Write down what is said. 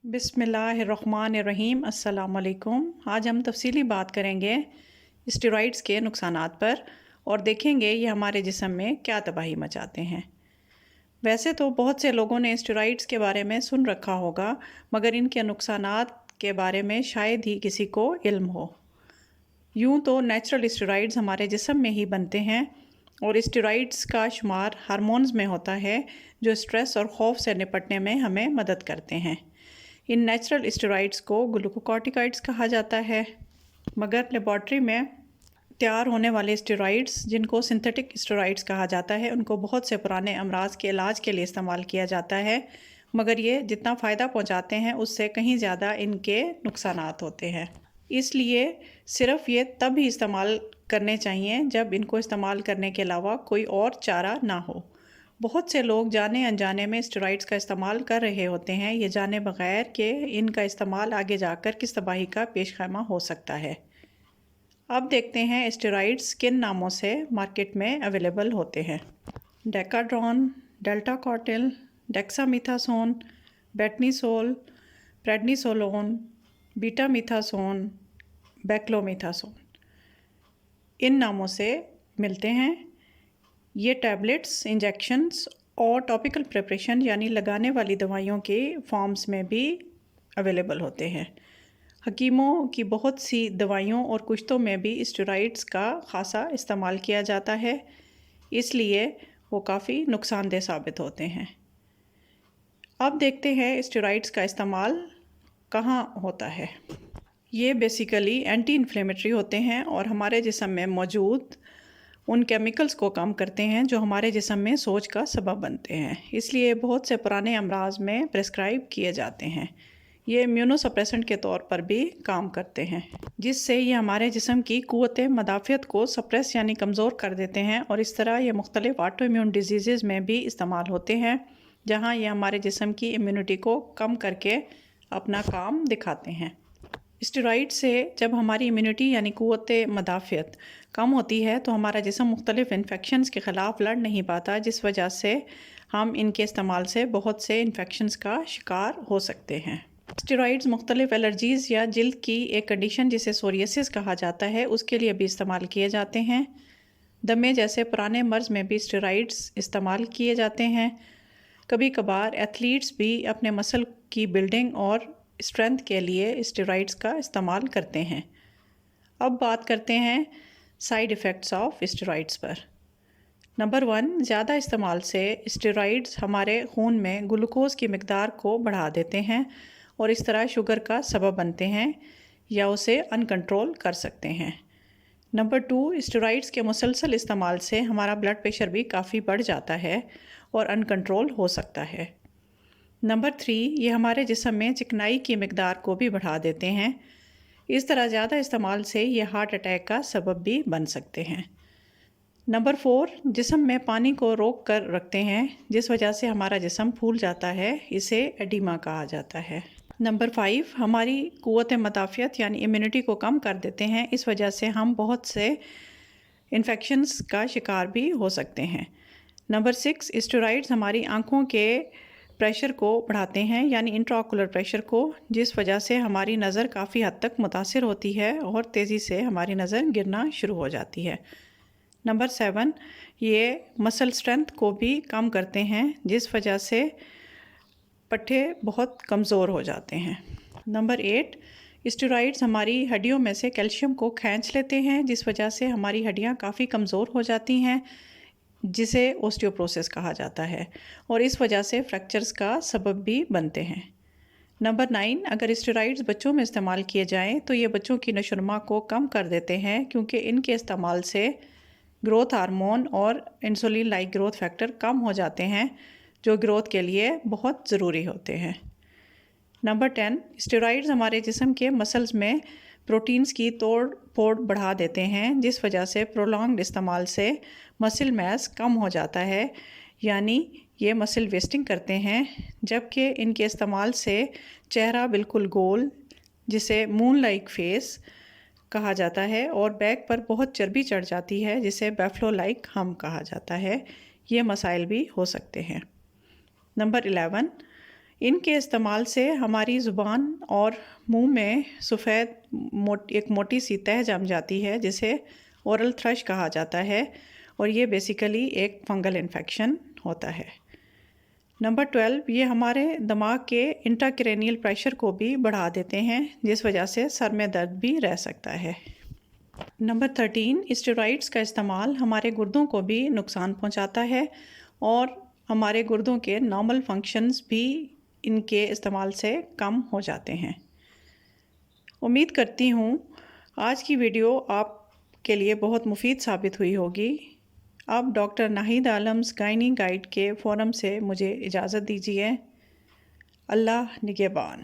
بسم اللہ الرحمن الرحیم۔ السلام علیکم۔ آج ہم تفصیلی بات کریں گے اسٹیرائڈز کے نقصانات پر اور دیکھیں گے یہ ہمارے جسم میں کیا تباہی مچاتے ہیں۔ ویسے تو بہت سے لوگوں نے اسٹیرائڈز کے بارے میں سن رکھا ہوگا، مگر ان کے نقصانات کے بارے میں شاید ہی کسی کو علم ہو۔ یوں تو نیچرل اسٹیرائڈز ہمارے جسم میں ہی بنتے ہیں اور اسٹیرائڈز کا شمار ہارمونز میں ہوتا ہے جو اسٹریس اور خوف سے نپٹنے میں ہمیں مدد کرتے ہیں۔ ان نیچرل اسٹیرائڈز کو گلوکوکارٹیکائڈز کہا جاتا ہے، مگر لیبارٹری میں تیار ہونے والے اسٹیرائڈز جن کو سنتھیٹک اسٹیرائڈز کہا جاتا ہے ان کو بہت سے پرانے امراض کے علاج کے لیے استعمال کیا جاتا ہے، مگر یہ جتنا فائدہ پہنچاتے ہیں اس سے کہیں زیادہ ان کے نقصانات ہوتے ہیں۔ اس لیے صرف یہ تب ہی استعمال کرنے چاہیے جب ان کو استعمال کرنے کے علاوہ کوئی اور چارہ نہ ہو۔ بہت سے لوگ جانے انجانے میں اسٹیرائڈز کا استعمال کر رہے ہوتے ہیں، یہ جانے بغیر کہ ان کا استعمال آگے جا کر کس تباہی کا پیش خیمہ ہو سکتا ہے۔ اب دیکھتے ہیں اسٹیرائڈز کن ناموں سے مارکیٹ میں اویلیبل ہوتے ہیں۔ ڈیکاڈرون، ڈیلٹا کارٹل، ڈیکسا میتھاسون، بیٹنیسول، پریڈنیسولون، بیٹا میتھاسون، بیکلومیتھاسون ان ناموں سے ملتے ہیں۔ یہ ٹیبلٹس، انجیکشنز اور ٹاپیکل پریپریشن یعنی لگانے والی دوائیوں کے فارمز میں بھی اویلیبل ہوتے ہیں۔ حکیموں کی بہت سی دوائیوں اور کشتوں میں بھی اسٹیرائڈز کا خاصا استعمال کیا جاتا ہے، اس لیے وہ کافی نقصان دہ ثابت ہوتے ہیں۔ اب دیکھتے ہیں اسٹیرائڈز کا استعمال کہاں ہوتا ہے۔ یہ بیسیکلی اینٹی انفلیمیٹری ہوتے ہیں اور ہمارے جسم میں موجود ان کیمیکلز کو کم کرتے ہیں جو ہمارے جسم میں سوج کا سبب بنتے ہیں، اس لیے بہت سے پرانے امراض میں پرسکرائب کیے جاتے ہیں۔ یہ امیونو سپریسنٹ کے طور پر بھی کام کرتے ہیں، جس سے یہ ہمارے جسم کی قوت مدافعت کو سپریس یعنی کمزور کر دیتے ہیں، اور اس طرح یہ مختلف آٹو امیون ڈیزیزز میں بھی استعمال ہوتے ہیں جہاں یہ ہمارے جسم کی امیونٹی کو کم کر کے اپنا کام دکھاتے ہیں۔ اسٹیرائڈ سے جب ہماری امیونٹی یعنی قوت مدافعت کم ہوتی ہے تو ہمارا جسم مختلف انفیکشنز کے خلاف لڑ نہیں پاتا، جس وجہ سے ہم ان کے استعمال سے بہت سے انفیکشنز کا شکار ہو سکتے ہیں۔ اسٹیرائڈز مختلف الرجیز یا جلد کی ایک کنڈیشن جسے سوریاسس کہا جاتا ہے اس کے لیے بھی استعمال کیے جاتے ہیں۔ دمے جیسے پرانے مرض میں بھی اسٹیرائڈز استعمال کیے جاتے ہیں۔ کبھی کبھار ایتھلیٹس بھی اپنے مسل کی بلڈنگ اور اسٹرینتھ کے لیے اسٹیرائڈز کا استعمال کرتے ہیں۔ اب بات کرتے ہیں سائیڈ ایفیکٹس آف اسٹیرائڈز پر۔ نمبر 1، زیادہ استعمال سے اسٹیرائڈز ہمارے خون میں گلوکوز کی مقدار کو بڑھا دیتے ہیں اور اس طرح شوگر کا سبب بنتے ہیں یا اسے ان کنٹرول کر سکتے ہیں۔ نمبر 2، اسٹیرائڈز کے مسلسل استعمال سے ہمارا بلڈ پریشر بھی کافی بڑھ جاتا ہے اور ان کنٹرول ہو سکتا ہے۔ نمبر 3، یہ ہمارے جسم میں چکنائی کی مقدار کو بھی بڑھا دیتے ہیں، اس طرح زیادہ استعمال سے یہ ہارٹ اٹیک کا سبب بھی بن سکتے ہیں۔ نمبر 4، جسم میں پانی کو روک کر رکھتے ہیں جس وجہ سے ہمارا جسم پھول جاتا ہے، اسے ایڈیما کہا جاتا ہے۔ نمبر 5، ہماری قوت مدافعت یعنی امیونٹی کو کم کر دیتے ہیں، اس وجہ سے ہم بہت سے انفیکشنز کا شکار بھی ہو سکتے ہیں۔ نمبر 6، اسٹیرائڈز ہماری آنکھوں کے پریشر کو بڑھاتے ہیں یعنی انٹراآکولر پریشر کو، جس وجہ سے ہماری نظر کافی حد تک متاثر ہوتی ہے اور تیزی سے ہماری نظر گرنا شروع ہو جاتی ہے۔ نمبر 7، یہ مسل اسٹرینتھ کو بھی کم کرتے ہیں جس وجہ سے پٹھے بہت کمزور ہو جاتے ہیں۔ نمبر 8، اسٹیرائڈز ہماری ہڈیوں میں سے کیلشیم کو کھینچ لیتے ہیں جس وجہ سے ہماری ہڈیاں کافی کمزور ہو جاتی ہیں، جسے اوسٹیوپروسس کہا جاتا ہے، اور اس وجہ سے فریکچرز کا سبب بھی بنتے ہیں۔ نمبر 9، اگر اسٹیرائڈز بچوں میں استعمال کیے جائیں تو یہ بچوں کی نشو و نما کو کم کر دیتے ہیں کیونکہ ان کے استعمال سے گروتھ ہارمون اور انسولین لائک گروتھ فیکٹر کم ہو جاتے ہیں جو گروتھ کے لیے بہت ضروری ہوتے ہیں۔ نمبر 10، اسٹیرائڈز ہمارے جسم کے مسلز میں پروٹینز کی توڑ پھوڑ بڑھا دیتے ہیں جس وجہ سے پرولونگڈ استعمال سے مسل میس کم ہو جاتا ہے، یعنی یہ مسل ویسٹنگ کرتے ہیں، جبکہ ان کے استعمال سے چہرہ بالکل گول جسے مون لائک فیس کہا جاتا ہے اور بیک پر بہت چربی چڑھ جاتی ہے جسے بیفلو لائک ہم کہا جاتا ہے، یہ مسائل بھی ہو سکتے ہیں۔ نمبر 11، ان کے استعمال سے ہماری زبان اور منہ میں سفید ایک موٹی سی تہ جم جاتی ہے جسے اورل تھرش کہا جاتا ہے، اور یہ بیسیکلی ایک فنگل انفیکشن ہوتا ہے۔ نمبر 12، یہ ہمارے دماغ کے انٹراکرینیل پریشر کو بھی بڑھا دیتے ہیں، جس وجہ سے سر میں درد بھی رہ سکتا ہے۔ نمبر 13، اسٹیرائڈز کا استعمال ہمارے گردوں کو بھی نقصان پہنچاتا ہے، اور ہمارے گردوں کے نارمل فنکشنز بھی ان کے استعمال سے کم ہو جاتے ہیں۔ امید کرتی ہوں آج کی ویڈیو آپ کے لیے بہت مفید ثابت ہوئی ہوگی۔ اب ڈاکٹر ناہید عالمز گائنی گائیڈ کے فورم سے مجھے اجازت دیجیے۔ اللہ نگہبان۔